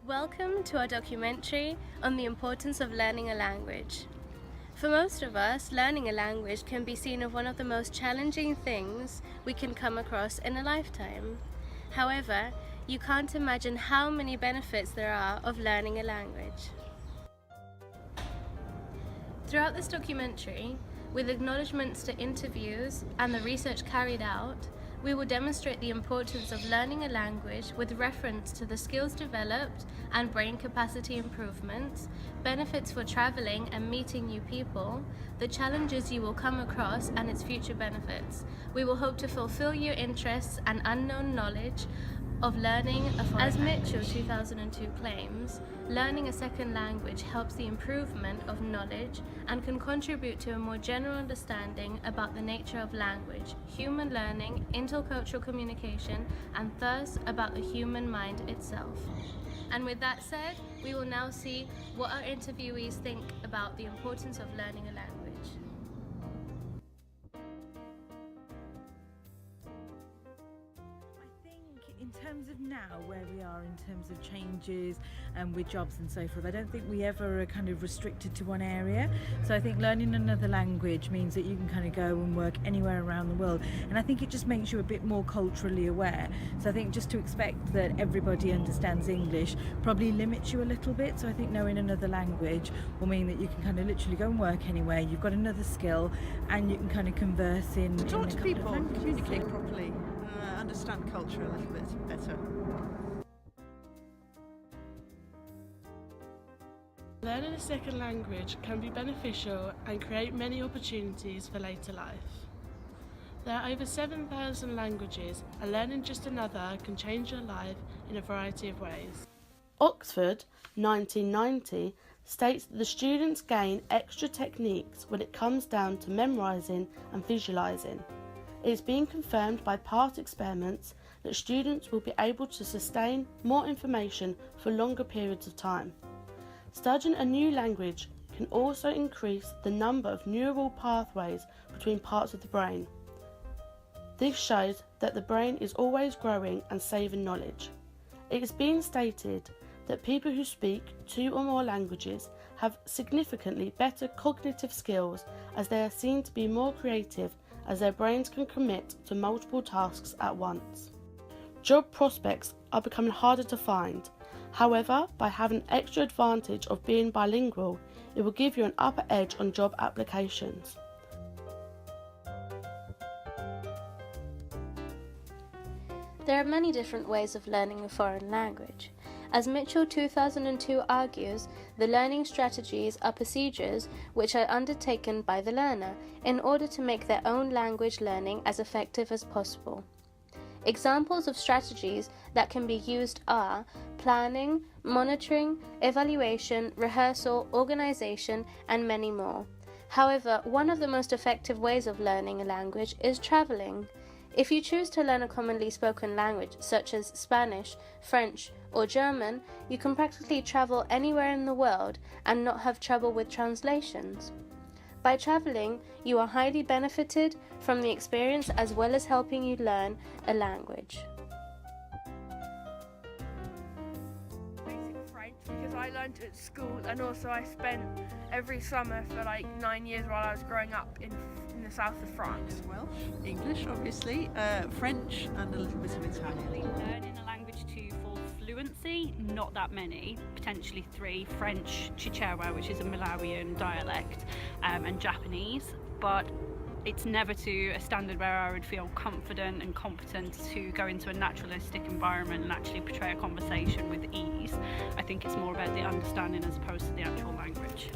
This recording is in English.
Welcome to our documentary on the importance of learning a language. For most of us, learning a language can be seen as one of the most challenging things we can come across in a lifetime. However, you can't imagine how many benefits there are of learning a language. Throughout this documentary, with acknowledgements to interviews and the research carried out, we will demonstrate the importance of learning a language with reference to the skills developed and brain capacity improvements, benefits for traveling and meeting new people, the challenges you will come across and its future benefits. We will hope to fulfill your interests and unknown knowledge of learning a foreign language. As Mitchell 2002 claims, learning a second language helps the improvement of knowledge and can contribute to a more general understanding about the nature of language, human learning, intercultural communication, and thus about the human mind itself. And with that said, we will now see what our interviewees think about the importance of learning a language. In terms of now, where we are in terms of changes and with jobs and so forth, I don't think we ever are kind of restricted to one area. So I think learning another language means that you can kind of go and work anywhere around the world, and I think it just makes you a bit more culturally aware. So I think just to expect that everybody understands English probably limits you a little bit. So I think knowing another language will mean that you can kind of literally go and work anywhere. You've got another skill and you can kind of converse in talk to people, communicate So properly, understand culture a little bit better. Learning a second language can be beneficial and create many opportunities for later life. There are over 7,000 languages, and learning just another can change your life in a variety of ways. Oxford, 1990, states that the students gain extra techniques when it comes down to memorising and visualising. It is being confirmed by past experiments that students will be able to sustain more information for longer periods of time. Studying a new language can also increase the number of neural pathways between parts of the brain. This shows that the brain is always growing and saving knowledge. It is being stated that people who speak 2 or more languages have significantly better cognitive skills, as they are seen to be more creative, as their brains can commit to multiple tasks at once. Job prospects are becoming harder to find. However, by having extra advantage of being bilingual, it will give you an upper edge on job applications. There are many different ways of learning a foreign language. As Mitchell 2002 argues, the learning strategies are procedures which are undertaken by the learner in order to make their own language learning as effective as possible. Examples of strategies that can be used are planning, monitoring, evaluation, rehearsal, organization, and many more. However, one of the most effective ways of learning a language is traveling. If you choose to learn a commonly spoken language such as Spanish, French, or German, you can practically travel anywhere in the world and not have trouble with translations. By traveling, you are highly benefited from the experience as well as helping you learn a language. Basic French, because I learned it at school, and also I spent every summer for like 9 years while I was growing up in the south of France. Welsh, English obviously, French and a little bit of Italian. Learning a language for fluency, not that many, potentially 3, French, Chichewa, which is a Malawian dialect, and Japanese, but it's never to a standard where I would feel confident and competent to go into a naturalistic environment and actually portray a conversation with ease. I think it's more about the understanding as opposed to the actual language.